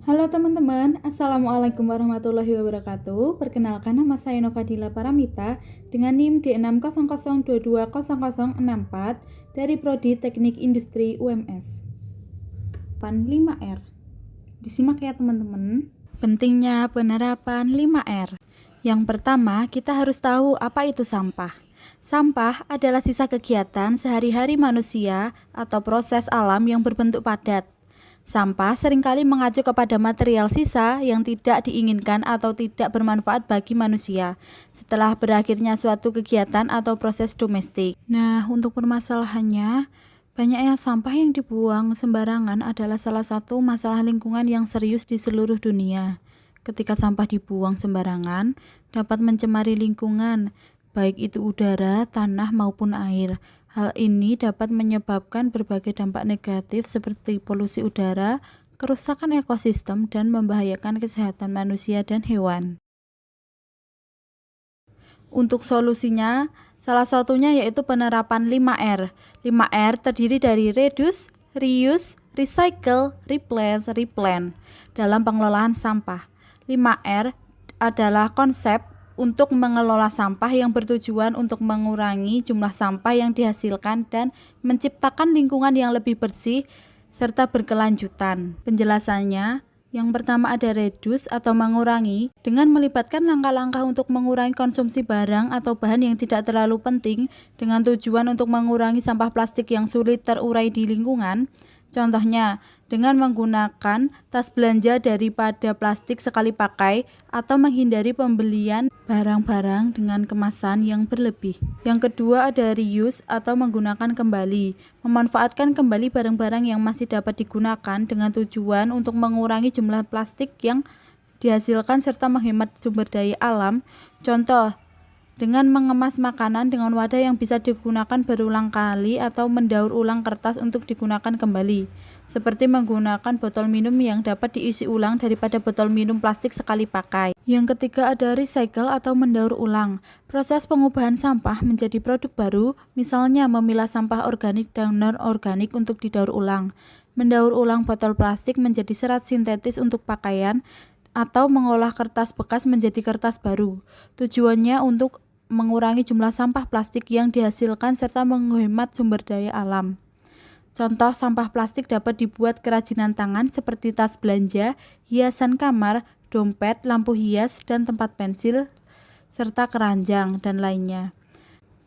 Halo teman-teman, Assalamualaikum warahmatullahi wabarakatuh. Perkenalkan, nama saya Novadila Paramita dengan NIM D600220064 dari Prodi Teknik Industri UMS. 5R. Disimak ya teman-teman. Pentingnya penerapan 5R. Yang pertama, kita harus tahu apa itu sampah. Sampah adalah sisa kegiatan sehari-hari manusia atau proses alam yang berbentuk padat. Sampah seringkali mengacu kepada material sisa yang tidak diinginkan atau tidak bermanfaat bagi manusia setelah berakhirnya suatu kegiatan atau proses domestik. Nah, untuk permasalahannya, banyaknya sampah yang dibuang sembarangan adalah salah satu masalah lingkungan yang serius di seluruh dunia. Ketika sampah dibuang sembarangan, dapat mencemari lingkungan, baik itu udara, tanah, maupun air. Hal ini dapat menyebabkan berbagai dampak negatif seperti polusi udara, kerusakan ekosistem, dan membahayakan kesehatan manusia dan hewan. Untuk solusinya, salah satunya yaitu penerapan 5R. 5R terdiri dari reduce, reuse, recycle, replace, replant dalam pengelolaan sampah. 5R adalah konsep untuk mengelola sampah yang bertujuan untuk mengurangi jumlah sampah yang dihasilkan dan menciptakan lingkungan yang lebih bersih serta berkelanjutan. Penjelasannya, yang pertama ada reduce atau mengurangi dengan melibatkan langkah-langkah untuk mengurangi konsumsi barang atau bahan yang tidak terlalu penting dengan tujuan untuk mengurangi sampah plastik yang sulit terurai di lingkungan. Contohnya, dengan menggunakan tas belanja daripada plastik sekali pakai atau menghindari pembelian barang-barang dengan kemasan yang berlebih. Yang kedua ada reuse atau menggunakan kembali. Memanfaatkan kembali barang-barang yang masih dapat digunakan dengan tujuan untuk mengurangi jumlah plastik yang dihasilkan serta menghemat sumber daya alam. Contoh, dengan mengemas makanan dengan wadah yang bisa digunakan berulang kali atau mendaur ulang kertas untuk digunakan kembali, seperti menggunakan botol minum yang dapat diisi ulang daripada botol minum plastik sekali pakai. Yang ketiga ada recycle atau mendaur ulang. Proses pengubahan sampah menjadi produk baru, misalnya memilah sampah organik dan non-organik untuk didaur ulang, mendaur ulang botol plastik menjadi serat sintetis untuk pakaian, atau mengolah kertas bekas menjadi kertas baru. Tujuannya untuk mengurangi jumlah sampah plastik yang dihasilkan serta menghemat sumber daya alam. Contoh sampah plastik dapat dibuat kerajinan tangan seperti tas belanja, hiasan kamar, dompet, lampu hias, dan tempat pensil, serta keranjang, dan lainnya.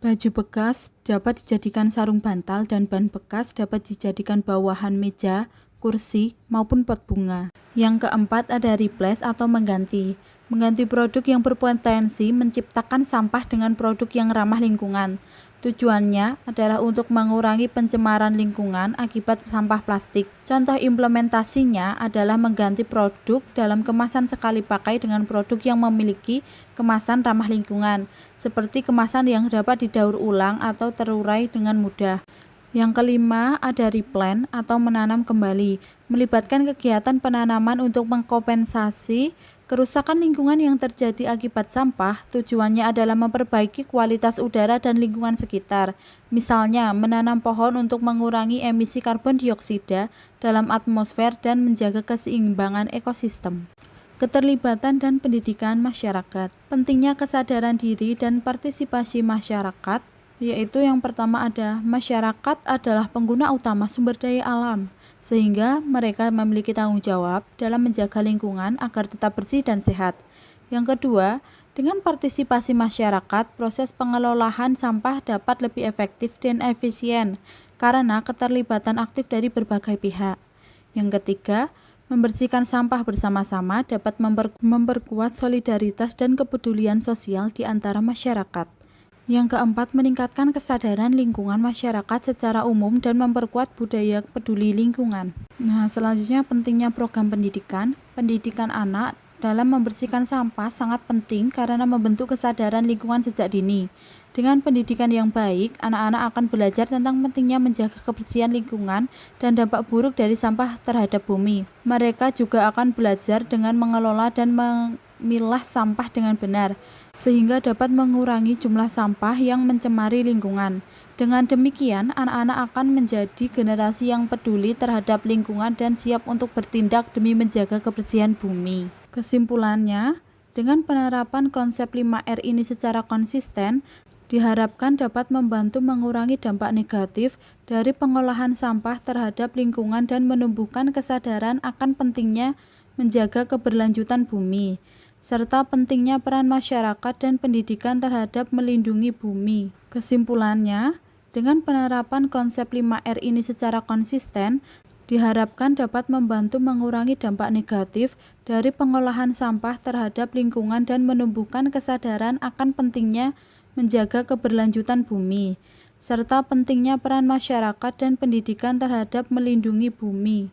Baju bekas dapat dijadikan sarung bantal dan ban bekas dapat dijadikan bawahan meja, kursi, maupun pot bunga. Yang keempat ada replace atau mengganti. Mengganti produk yang berpotensi menciptakan sampah dengan produk yang ramah lingkungan. Tujuannya adalah untuk mengurangi pencemaran lingkungan akibat sampah plastik. Contoh implementasinya adalah mengganti produk dalam kemasan sekali pakai dengan produk yang memiliki kemasan ramah lingkungan, seperti kemasan yang dapat didaur ulang atau terurai dengan mudah. Yang kelima ada replant atau menanam kembali, melibatkan kegiatan penanaman untuk mengkompensasi kerusakan lingkungan yang terjadi akibat sampah. Tujuannya adalah memperbaiki kualitas udara dan lingkungan sekitar. Misalnya, menanam pohon untuk mengurangi emisi karbon dioksida dalam atmosfer dan menjaga keseimbangan ekosistem. Keterlibatan dan pendidikan masyarakat. Pentingnya kesadaran diri dan partisipasi masyarakat, yaitu yang pertama ada masyarakat adalah pengguna utama sumber daya alam, sehingga mereka memiliki tanggung jawab dalam menjaga lingkungan agar tetap bersih dan sehat. Yang kedua, dengan partisipasi masyarakat, proses pengelolaan sampah dapat lebih efektif dan efisien karena keterlibatan aktif dari berbagai pihak. Yang ketiga, membersihkan sampah bersama-sama dapat memperkuat solidaritas dan kepedulian sosial di antara masyarakat. Yang keempat, meningkatkan kesadaran lingkungan masyarakat secara umum dan memperkuat budaya peduli lingkungan. Nah, selanjutnya pentingnya program pendidikan. Pendidikan anak dalam membersihkan sampah sangat penting karena membentuk kesadaran lingkungan sejak dini. Dengan pendidikan yang baik, anak-anak akan belajar tentang pentingnya menjaga kebersihan lingkungan dan dampak buruk dari sampah terhadap bumi. Mereka juga akan belajar dengan mengelola dan memilah sampah dengan benar, sehingga dapat mengurangi jumlah sampah yang mencemari lingkungan. Dengan demikian, anak-anak akan menjadi generasi yang peduli terhadap lingkungan dan siap untuk bertindak demi menjaga kebersihan bumi. Kesimpulannya, dengan penerapan konsep 5R ini secara konsisten, diharapkan dapat membantu mengurangi dampak negatif dari pengolahan sampah terhadap lingkungan dan menumbuhkan kesadaran akan pentingnya menjaga keberlanjutan bumi, serta pentingnya peran masyarakat dan pendidikan terhadap melindungi bumi. Kesimpulannya, dengan penerapan konsep 5R ini secara konsisten, diharapkan dapat membantu mengurangi dampak negatif dari pengolahan sampah terhadap lingkungan dan menumbuhkan kesadaran akan pentingnya menjaga keberlanjutan bumi, serta pentingnya peran masyarakat dan pendidikan terhadap melindungi bumi.